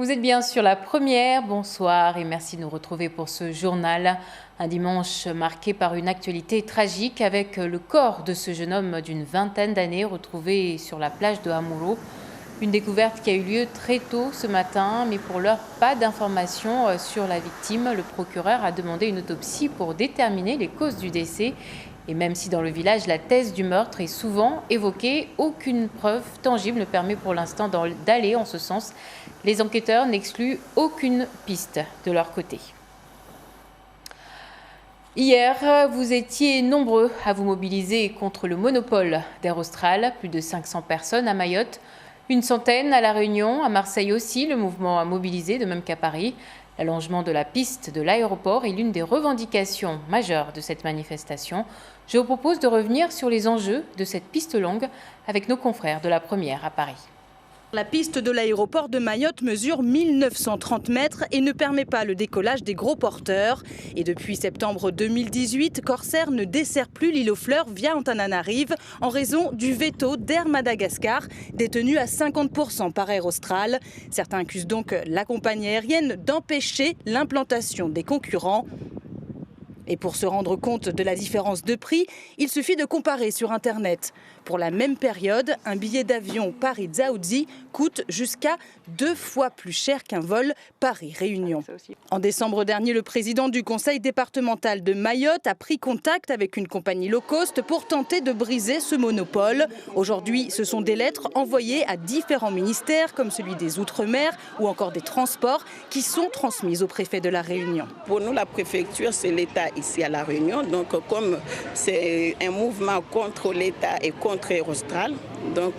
Vous êtes bien sur la première, bonsoir et merci de nous retrouver pour ce journal. Un dimanche marqué par une actualité tragique avec le corps de ce jeune homme d'une vingtaine d'années retrouvé sur la plage de Amuro. Une découverte qui a eu lieu très tôt ce matin, mais pour l'heure, pas d'informations sur la victime. Le procureur a demandé une autopsie pour déterminer les causes du décès. Et même si dans le village, la thèse du meurtre est souvent évoquée, aucune preuve tangible ne permet pour l'instant d'aller en ce sens. Les enquêteurs n'excluent aucune piste de leur côté. Hier, vous étiez nombreux à vous mobiliser contre le monopole d'Air Austral. Plus de 500 personnes à Mayotte, une centaine à La Réunion, à Marseille aussi. Le mouvement a mobilisé, de même qu'à Paris. L'allongement de la piste de l'aéroport est l'une des revendications majeures de cette manifestation. Je vous propose de revenir sur les enjeux de cette piste longue avec nos confrères de la première à Paris. La piste de l'aéroport de Mayotte mesure 1930 mètres et ne permet pas le décollage des gros porteurs. Et depuis septembre 2018, Corsair ne dessert plus l'île aux Fleurs via Antananarive en raison du veto d'Air Madagascar, détenu à 50% par Air Austral. Certains accusent donc la compagnie aérienne d'empêcher l'implantation des concurrents. Et pour se rendre compte de la différence de prix, il suffit de comparer sur Internet. Pour la même période, un billet d'avion Paris-Dzaoudzi coûte jusqu'à 2 fois plus cher qu'un vol Paris-Réunion. En décembre dernier, le président du conseil départemental de Mayotte a pris contact avec une compagnie low cost pour tenter de briser ce monopole. Aujourd'hui, ce sont des lettres envoyées à différents ministères, comme celui des Outre-mer ou encore des Transports, qui sont transmises au préfet de la Réunion. Pour nous, la préfecture, c'est l'État ici à La Réunion. Donc, comme c'est un mouvement contre l'État et contre Air Austral, donc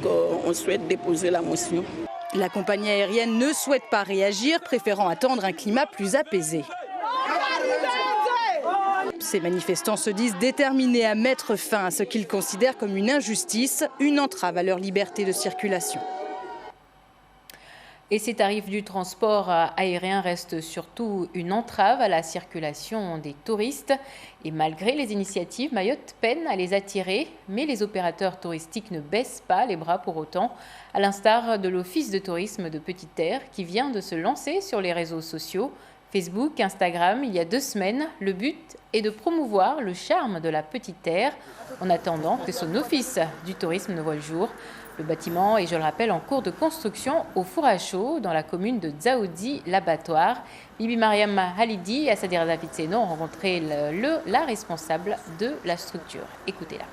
on souhaite déposer la motion. La compagnie aérienne ne souhaite pas réagir, préférant attendre un climat plus apaisé. Ces manifestants se disent déterminés à mettre fin à ce qu'ils considèrent comme une injustice, une entrave à leur liberté de circulation. Et ces tarifs du transport aérien restent surtout une entrave à la circulation des touristes. Et malgré les initiatives, Mayotte peine à les attirer, mais les opérateurs touristiques ne baissent pas les bras pour autant, à l'instar de l'Office de tourisme de Petite-Terre qui vient de se lancer sur les réseaux sociaux, Facebook, Instagram, il y a 2 semaines. Le but est de promouvoir le charme de la Petite-Terre en attendant que son office du tourisme ne voie le jour. Le bâtiment est, je le rappelle, en cours de construction au four à chaud dans la commune de Dzaoudzi, l'abattoir. Bibi Mariam Halidi et Assadira Zafitseno ont rencontré la responsable de la structure. Écoutez-la.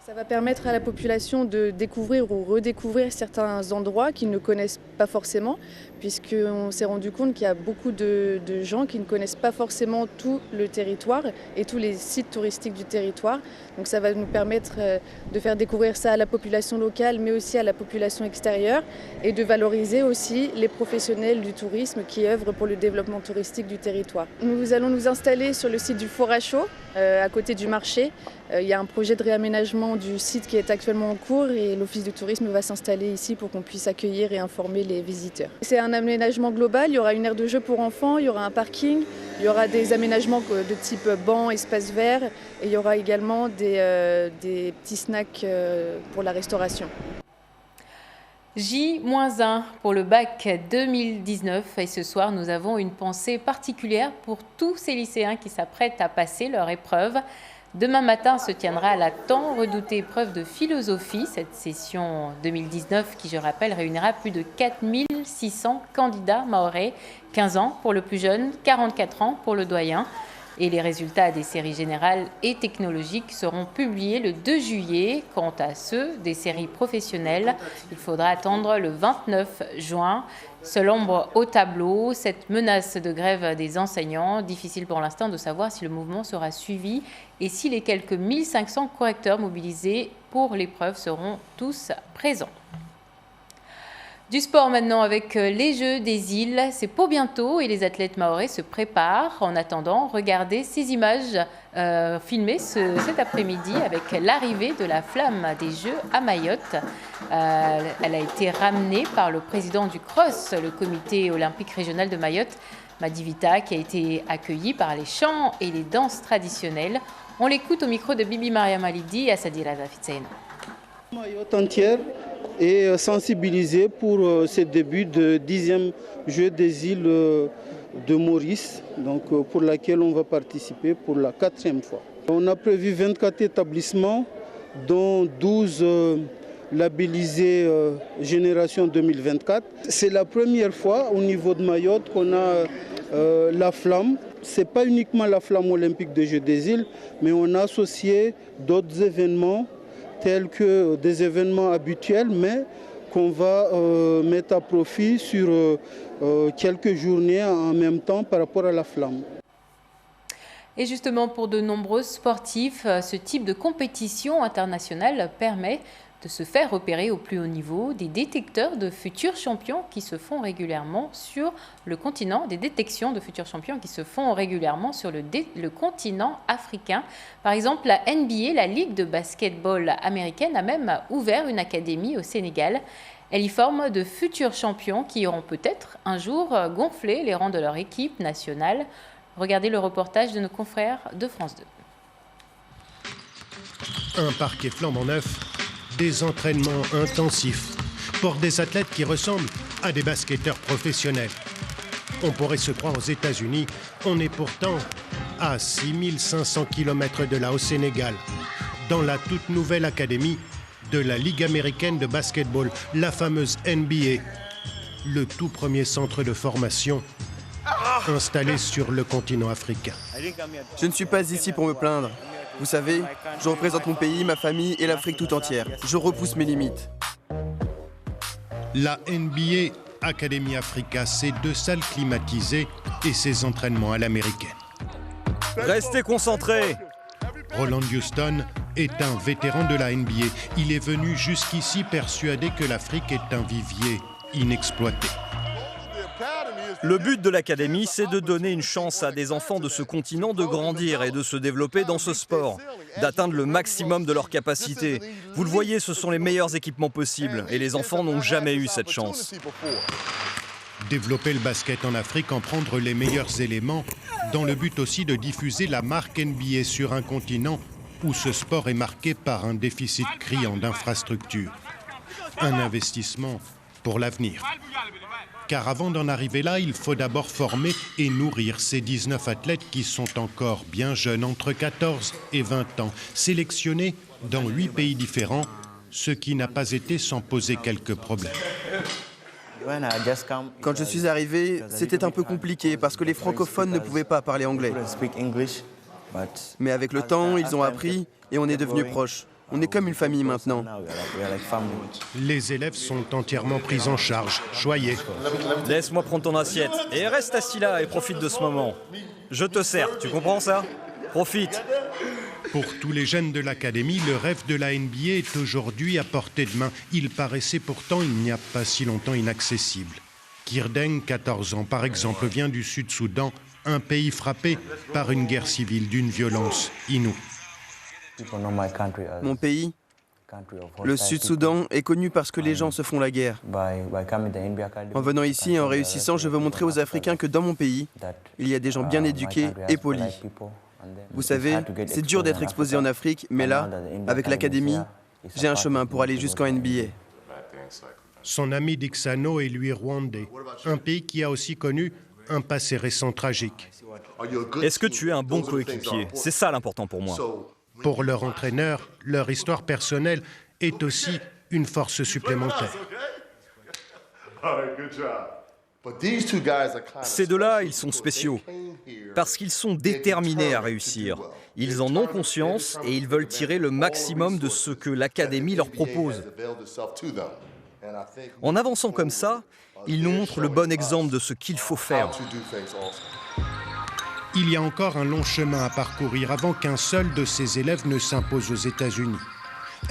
Ça va permettre à la population de découvrir ou redécouvrir certains endroits qu'ils ne connaissent pas forcément, puisqu'on s'est rendu compte qu'il y a beaucoup de gens qui ne connaissent pas forcément tout le territoire et tous les sites touristiques du territoire. Donc ça va nous permettre de faire découvrir ça à la population locale, mais aussi à la population extérieure, et de valoriser aussi les professionnels du tourisme qui œuvrent pour le développement touristique du territoire. Nous allons nous installer sur le site du four à chaud, à côté du marché. Il y a un projet de réaménagement du site qui est actuellement en cours et l'Office du tourisme va s'installer ici pour qu'on puisse accueillir et informer les visiteurs. C'est un aménagement global, il y aura une aire de jeu pour enfants, il y aura un parking, il y aura des aménagements de type banc, espace vert et il y aura également des petits snacks pour la restauration. J-1 pour le bac 2019 et ce soir nous avons une pensée particulière pour tous ces lycéens qui s'apprêtent à passer leur épreuve. Demain matin se tiendra la tant redoutée épreuve de philosophie, cette session 2019 qui, je rappelle, réunira plus de 4600 candidats mahorais, 15 ans pour le plus jeune, 44 ans pour le doyen. Et les résultats des séries générales et technologiques seront publiés le 2 juillet. Quant à ceux des séries professionnelles, il faudra attendre le 29 juin. Seule ombre au tableau, cette menace de grève des enseignants. Difficile pour l'instant de savoir si le mouvement sera suivi et si les quelques 1500 correcteurs mobilisés pour l'épreuve seront tous présents. Du sport maintenant avec les Jeux des îles, c'est pour bientôt et les athlètes mahorais se préparent. En attendant, regardez ces images filmées cet après-midi avec l'arrivée de la flamme des Jeux à Mayotte. Elle a été ramenée par le président du CROSS, le comité olympique régional de Mayotte, Madi Vita, qui a été accueilli par les chants et les danses traditionnelles. On l'écoute au micro de Bibi Mariam Halidi et Assadira Zafitseno. Mayotte entière et sensibiliser pour ce début de 10e jeu des îles de Maurice, donc, pour laquelle on va participer pour la 4e fois. On a prévu 24 établissements, dont 12 labellisés Génération 2024. C'est la première fois au niveau de Mayotte qu'on a la flamme. Ce n'est pas uniquement la flamme olympique des Jeux des îles, mais on a associé d'autres événements tels que des événements habituels, mais qu'on va mettre à profit sur quelques journées en même temps par rapport à la flamme. Et justement, pour de nombreux sportifs, ce type de compétition internationale permet de se faire repérer au plus haut niveau des détecteurs de futurs champions qui se font régulièrement sur le continent, des détections de futurs champions qui se font régulièrement sur le continent africain. Par exemple, la NBA, la Ligue de basketball américaine, a même ouvert une académie au Sénégal. Elle y forme de futurs champions qui auront peut-être un jour gonflé les rangs de leur équipe nationale. Regardez le reportage de nos confrères de France 2. Un parquet flambant neuf, des entraînements intensifs pour des athlètes qui ressemblent à des basketteurs professionnels. On pourrait se croire aux États-Unis, on est pourtant à 6500 km de là, au Sénégal, dans la toute nouvelle académie de la Ligue américaine de basketball, la fameuse NBA, le tout premier centre de formation installé sur le continent africain. Je ne suis pas ici pour me plaindre. Vous savez, je représente mon pays, ma famille et l'Afrique tout entière. Je repousse mes limites. La NBA Academy Africa, c'est 2 salles climatisées et ses entraînements à l'américaine. Restez concentrés. Roland Houston est un vétéran de la NBA. Il est venu jusqu'ici persuadé que l'Afrique est un vivier inexploité. Le but de l'académie, c'est de donner une chance à des enfants de ce continent de grandir et de se développer dans ce sport, d'atteindre le maximum de leurs capacités. Vous le voyez, ce sont les meilleurs équipements possibles et les enfants n'ont jamais eu cette chance. Développer le basket en Afrique, en prendre les meilleurs éléments, dans le but aussi de diffuser la marque NBA sur un continent où ce sport est marqué par un déficit criant d'infrastructures. Un investissement pour l'avenir. Car avant d'en arriver là, il faut d'abord former et nourrir ces 19 athlètes qui sont encore bien jeunes, entre 14 et 20 ans, sélectionnés dans 8 pays différents, ce qui n'a pas été sans poser quelques problèmes. Quand je suis arrivé, c'était un peu compliqué parce que les francophones ne pouvaient pas parler anglais. Mais avec le temps, ils ont appris et on est devenus proches. On est comme une famille maintenant. Les élèves sont entièrement pris en charge, choyés. Laisse-moi prendre ton assiette et reste assis là et profite de ce moment. Je te sers, tu comprends ça? Profite. Pour tous les jeunes de l'académie, le rêve de la NBA est aujourd'hui à portée de main. Il paraissait pourtant, il n'y a pas si longtemps, inaccessible. Kirdeng, 14 ans, par exemple, vient du Sud-Soudan, un pays frappé par une guerre civile d'une violence inouïe. Mon pays, le Sud-Soudan, est connu parce que les gens se font la guerre. En venant ici et en réussissant, je veux montrer aux Africains que dans mon pays, il y a des gens bien éduqués et polis. Vous savez, c'est dur d'être exposé en Afrique, mais là, avec l'académie, j'ai un chemin pour aller jusqu'en NBA. Son ami Dixano est lui rwandais, un pays qui a aussi connu un passé récent tragique. Est-ce que tu es un bon coéquipier? C'est ça l'important pour moi. Pour leur entraîneur, leur histoire personnelle est aussi une force supplémentaire. Ces deux-là, ils sont spéciaux, parce qu'ils sont déterminés à réussir. Ils en ont conscience et ils veulent tirer le maximum de ce que l'académie leur propose. En avançant comme ça, ils nous montrent le bon exemple de ce qu'il faut faire. Il y a encore un long chemin à parcourir avant qu'un seul de ces élèves ne s'impose aux États-Unis.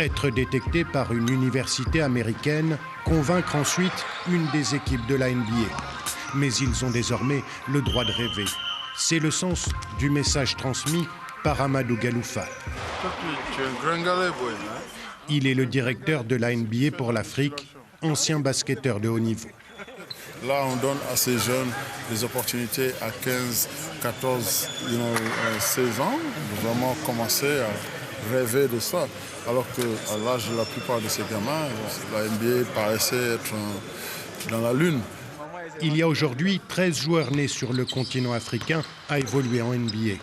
Être détecté par une université américaine, convaincre ensuite une des équipes de la NBA. Mais ils ont désormais le droit de rêver. C'est le sens du message transmis par Amadou Galoufal. Il est le directeur de la NBA pour l'Afrique, ancien basketteur de haut niveau. Là, on donne à ces jeunes des opportunités à 15, 14, 16 ans de vraiment commencer rêvaient de ça. Alors qu'à l'âge de la plupart de ces gamins, la NBA paraissait être dans la lune. Il y a aujourd'hui 13 joueurs nés sur le continent africain à évoluer en NBA.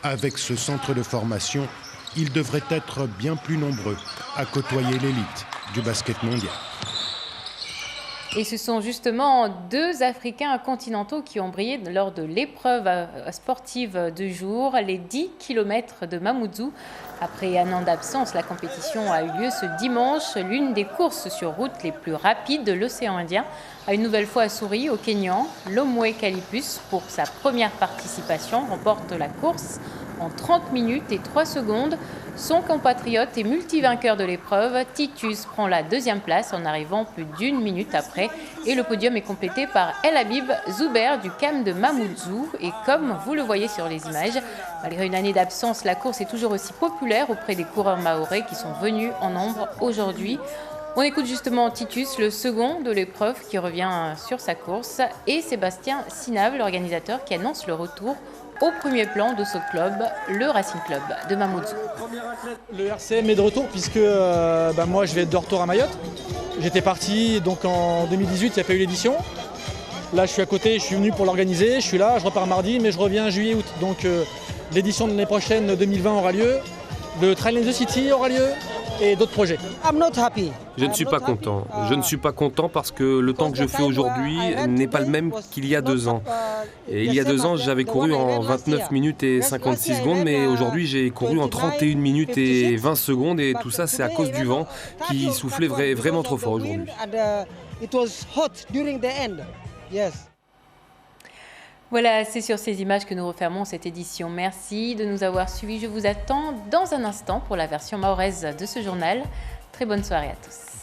Avec ce centre de formation, ils devraient être bien plus nombreux à côtoyer l'élite du basket mondial. Et ce sont justement 2 Africains continentaux qui ont brillé lors de l'épreuve sportive du jour, les 10 km de Mamoudzou. Après un an d'absence, la compétition a eu lieu ce dimanche. L'une des courses sur route les plus rapides de l'océan Indien a une nouvelle fois souri au Kenyan. Lomwe Kalipus, pour sa première participation, remporte la course en 30 minutes et 3 secondes. Son compatriote et multivainqueur de l'épreuve, Titus, prend la 2e place en arrivant plus d'1 minute après. Et le podium est complété par El Habib Zouber du camp de Mamoudzou. Et comme vous le voyez sur les images, malgré une année d'absence, la course est toujours aussi populaire auprès des coureurs mahorais qui sont venus en nombre aujourd'hui. On écoute justement Titus, le second de l'épreuve, qui revient sur sa course, et Sébastien Sinave, l'organisateur, qui annonce le retour au premier plan de ce club, le Racing Club de Mamoudzou. Le RCM est de retour puisque moi je vais être de retour à Mayotte. J'étais parti donc en 2018, il n'y a pas eu l'édition. Là je suis à côté, je suis venu pour l'organiser, je suis là, je repars mardi mais je reviens juillet-août. Donc l'édition de l'année prochaine 2020 aura lieu, le Trail in the City aura lieu et d'autres projets. Je ne suis pas content. Je ne suis pas content parce que le temps que je fais aujourd'hui n'est pas le même qu'il y a 2 ans. Et il y a 2 ans, j'avais couru en 29 minutes et 56 secondes, mais aujourd'hui, j'ai couru en 31 minutes et 20 secondes. Et tout ça, c'est à cause du vent qui soufflait vraiment trop fort aujourd'hui. Voilà, c'est sur ces images que nous refermons cette édition. Merci de nous avoir suivis. Je vous attends dans un instant pour la version mahoraise de ce journal. Très bonne soirée à tous.